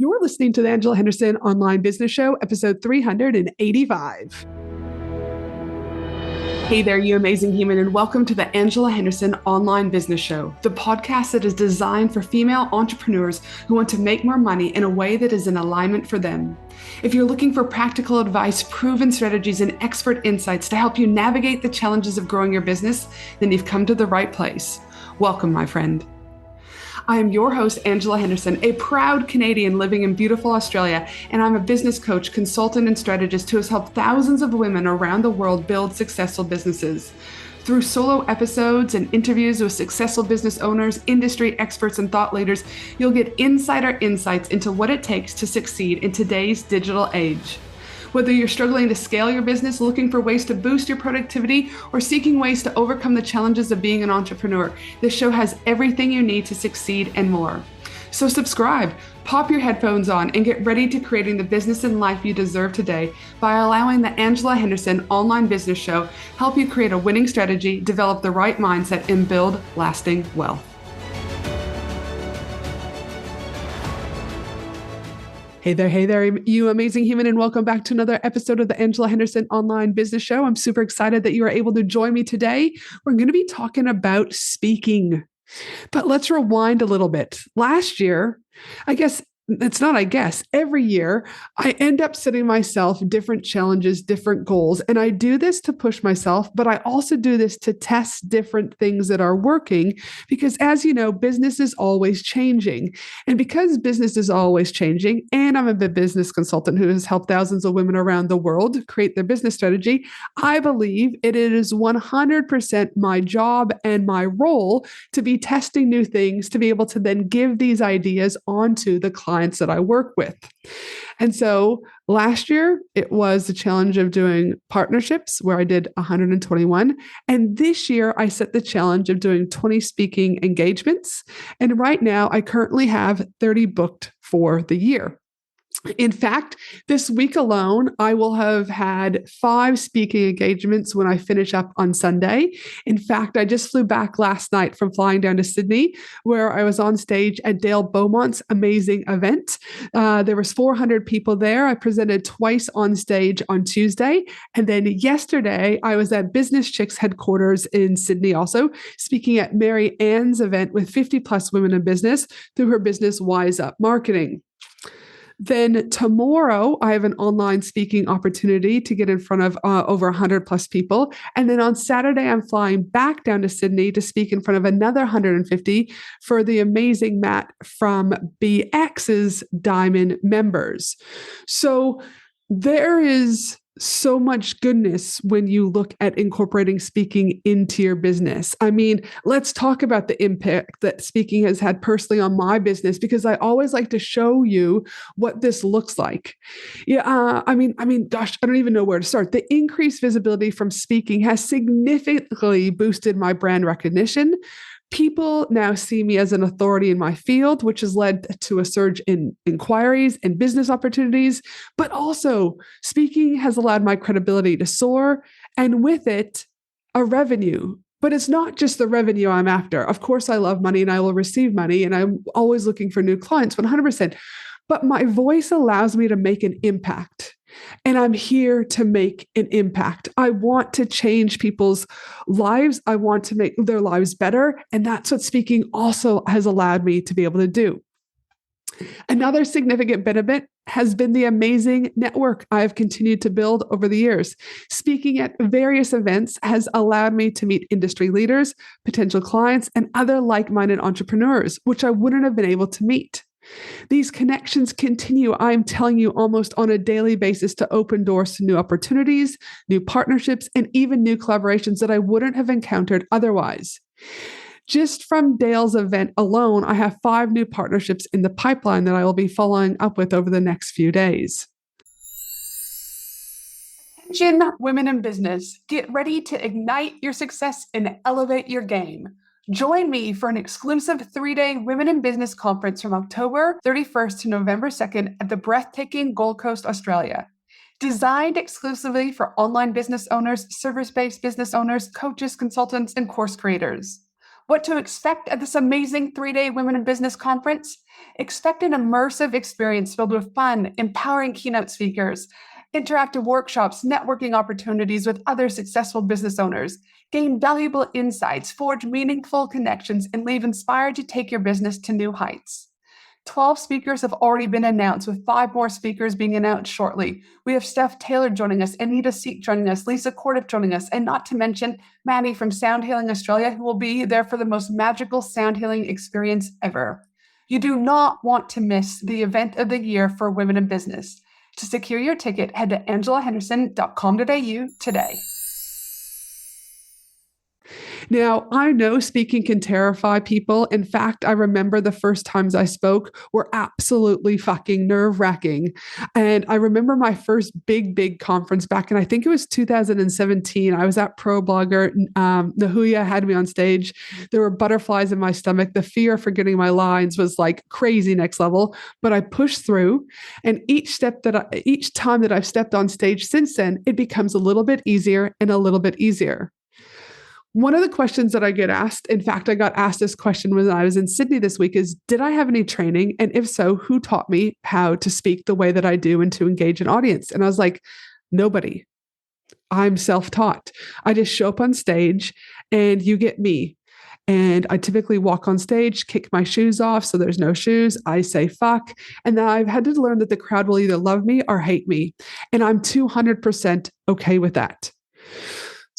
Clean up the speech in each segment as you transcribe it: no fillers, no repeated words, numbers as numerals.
You're listening to the Angela Henderson Online Business Show, episode 385. Hey there, you amazing human, and welcome to the Angela Henderson Online Business Show, the podcast that is designed for female entrepreneurs who want to make more money in a way that is in alignment for them. If you're looking for practical advice, proven strategies, and expert insights to help you navigate the challenges of growing your business, then you've come to the right place. Welcome, my friend. I am your host, Angela Henderson, a proud Canadian living in beautiful Australia, and I'm a business coach, consultant, and strategist who has helped thousands of women around the world build successful businesses. Through solo episodes and interviews with successful business owners, industry experts, and thought leaders, you'll get insider insights into what it takes to succeed in today's digital age. Whether you're struggling to scale your business, looking for ways to boost your productivity, or seeking ways to overcome the challenges of being an entrepreneur, this show has everything you need to succeed and more. So subscribe, pop your headphones on, and get ready to creating the business and life you deserve today by allowing the Angela Henderson Online Business Show help you create a winning strategy, develop the right mindset, and build lasting wealth. Hey there, you amazing human, and welcome back to another episode of the Angela Henderson Online Business Show. I'm super excited that you are able to join me today. We're going to be talking about speaking, but let's rewind a little bit. Last year, every year, I end up setting myself different challenges, different goals. And I do this to push myself, but I also do this to test different things that are working because, as you know, business is always changing. And because business is always changing, and I'm a business consultant who has helped thousands of women around the world create their business strategy, I believe it is 100% my job and my role to be testing new things, to be able to then give these ideas onto the clients that I work with. And so last year, it was the challenge of doing partnerships where I did 121. And this year, I set the challenge of doing 20 speaking engagements. And right now, I currently have 30 booked for the year. In fact, this week alone, I will have had 5 speaking engagements when I finish up on Sunday. In fact, I just flew back last night from flying down to Sydney, where I was on stage at Dale Beaumont's amazing event. There was 400 people there. I presented twice on stage on Tuesday. And then yesterday, I was at Business Chicks headquarters in Sydney also, speaking at Mary Ann's event with 50 plus women in business through her business Wise Up Marketing. Then tomorrow, I have an online speaking opportunity to get in front of over 100 plus people. And then on Saturday, I'm flying back down to Sydney to speak in front of another 150 for the amazing Matt from BX's Diamond members. So there is so much goodness when you look at incorporating speaking into your business. I mean, let's talk about the impact that speaking has had personally on my business, because I always like to show you what this looks like. Gosh, I don't even know where to start. The increased visibility from speaking has significantly boosted my brand recognition. People now see me as an authority in my field, which has led to a surge in inquiries and business opportunities. But also, speaking has allowed my credibility to soar, and with it, a revenue. But it's not just the revenue I'm after. Of course, I love money and I will receive money, and I'm always looking for new clients, 100%. But my voice allows me to make an impact. And I'm here to make an impact. I want to change people's lives. I want to make their lives better. And that's what speaking also has allowed me to be able to do. Another significant benefit has been the amazing network I have continued to build over the years. Speaking at various events has allowed me to meet industry leaders, potential clients, and other like-minded entrepreneurs, which I wouldn't have been able to meet. These connections continue, I'm telling you, almost on a daily basis to open doors to new opportunities, new partnerships, and even new collaborations that I wouldn't have encountered otherwise. Just from Dale's event alone, I have 5 new partnerships in the pipeline that I will be following up with over the next few days. Attention, women in business, get ready to ignite your success and elevate your game. Join me for an exclusive 3-day Women in Business conference from October 31st to November 2nd at the breathtaking Gold Coast, Australia. Designed exclusively for online business owners, service-based business owners, coaches, consultants, and course creators. What to expect at this amazing 3-day Women in Business conference? Expect an immersive experience filled with fun, empowering keynote speakers, interactive workshops, networking opportunities with other successful business owners, gain valuable insights, forge meaningful connections, and leave inspired to take your business to new heights. 12 speakers have already been announced, with 5 more speakers being announced shortly. We have Steph Taylor joining us, Anita Seek joining us, Lisa Cordiff joining us, and not to mention Maddie from Sound Healing Australia, who will be there for the most magical sound healing experience ever. You do not want to miss the event of the year for women in business. To secure your ticket, head to angelahenderson.com.au today. Now, I know speaking can terrify people. In fact, I remember the first times I spoke were absolutely fucking nerve-wracking. And I remember my first big conference back in, I think it was 2017. I was at Pro Blogger. Nahuya had me on stage. There were butterflies in my stomach. The fear of forgetting my lines was like crazy next level, but I pushed through. And each time that I've stepped on stage since then, it becomes a little bit easier and a little bit easier. One of the questions that I get asked, in fact, I got asked this question when I was in Sydney this week, is, did I have any training? And if so, who taught me how to speak the way that I do and to engage an audience? And I was like, nobody. I'm self-taught. I just show up on stage and you get me. And I typically walk on stage, kick my shoes off so there's no shoes. I say fuck. And then I've had to learn that the crowd will either love me or hate me. And I'm 200% okay with that.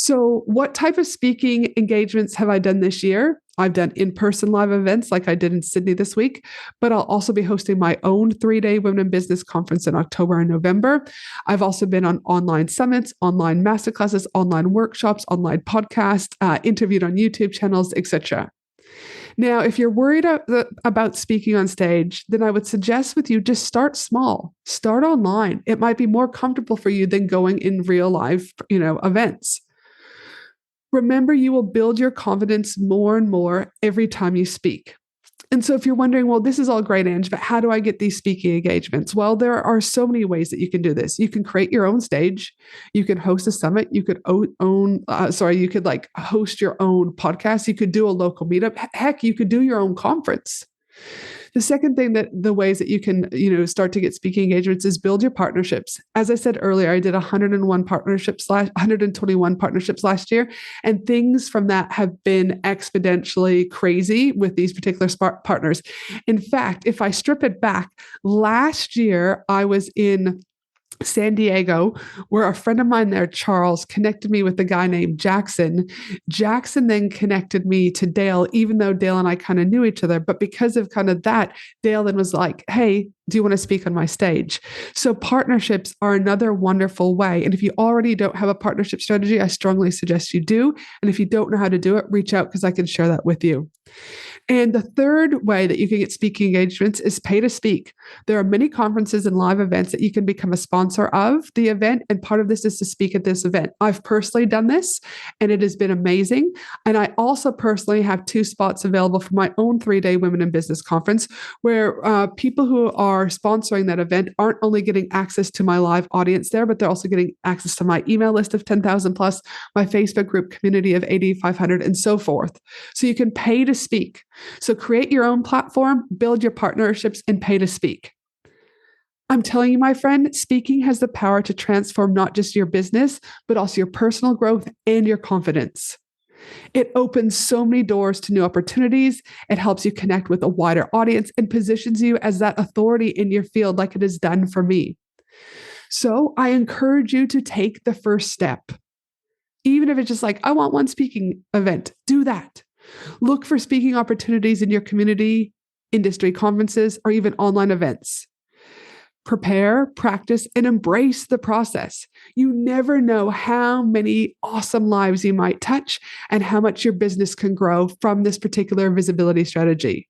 So what type of speaking engagements have I done this year? I've done in-person live events like I did in Sydney this week, but I'll also be hosting my own 3-day Women in Business conference in October and November. I've also been on online summits, online masterclasses, online workshops, online podcasts, interviewed on YouTube channels, etc. Now, if you're worried about speaking on stage, then I would suggest with you, just start small, start online. It might be more comfortable for you than going in real life, events. Remember, you will build your confidence more and more every time you speak. And so if you're wondering, well, this is all great, Ange, but how do I get these speaking engagements? Well, there are so many ways that you can do this. You can create your own stage. You can host a summit. You could you could host your own podcast. You could do a local meetup. Heck, you could do your own conference. The second thing the ways that you can, start to get speaking engagements is build your partnerships. As I said earlier, I did 121 partnerships last year, and things from that have been exponentially crazy with these particular partners. In fact, if I strip it back, last year I was in San Diego, where a friend of mine there, Charles, connected me with a guy named Jackson. Jackson then connected me to Dale, even though Dale and I kind of knew each other. But because of kind of that, Dale then was like, hey, do you want to speak on my stage? So partnerships are another wonderful way. And if you already don't have a partnership strategy, I strongly suggest you do. And if you don't know how to do it, reach out because I can share that with you. And the third way that you can get speaking engagements is pay to speak. There are many conferences and live events that you can become a sponsor of the event. And part of this is to speak at this event. I've personally done this and it has been amazing. And I also personally have 2 spots available for my own 3-day Women in Business conference, where people who are sponsoring that event aren't only getting access to my live audience there, but they're also getting access to my email list of 10,000 plus, my Facebook group community of 8,500 and so forth. So you can pay to speak. So create your own platform, build your partnerships, and pay to speak. I'm telling you, my friend, speaking has the power to transform not just your business, but also your personal growth and your confidence. It opens so many doors to new opportunities. It helps you connect with a wider audience and positions you as that authority in your field like it has done for me. So I encourage you to take the first step. Even if it's just like, I want one speaking event, do that. Look for speaking opportunities in your community, industry conferences, or even online events. Prepare, practice, and embrace the process. You never know how many awesome lives you might touch and how much your business can grow from this particular visibility strategy.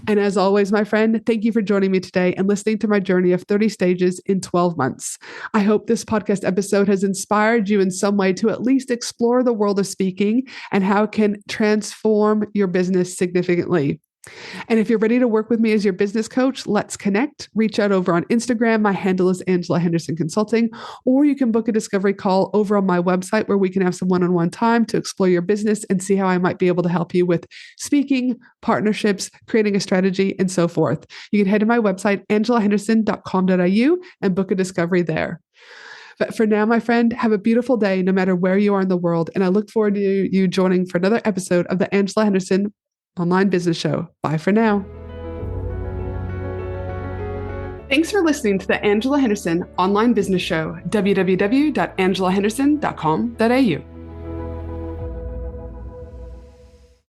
And as always, my friend, thank you for joining me today and listening to my journey of 30 stages in 12 months. I hope this podcast episode has inspired you in some way to at least explore the world of speaking and how it can transform your business significantly. And if you're ready to work with me as your business coach, let's connect. Reach out over on Instagram. My handle is Angela Henderson Consulting, or you can book a discovery call over on my website where we can have some one-on-one time to explore your business and see how I might be able to help you with speaking, partnerships, creating a strategy, and so forth. You can head to my website, angelahenderson.com.au, and book a discovery there. But for now, my friend, have a beautiful day no matter where you are in the world. And I look forward to you joining for another episode of the Angela Henderson Online Business Show. Bye for now. Thanks for listening to the Angela Henderson Online Business Show, www.angelahenderson.com.au.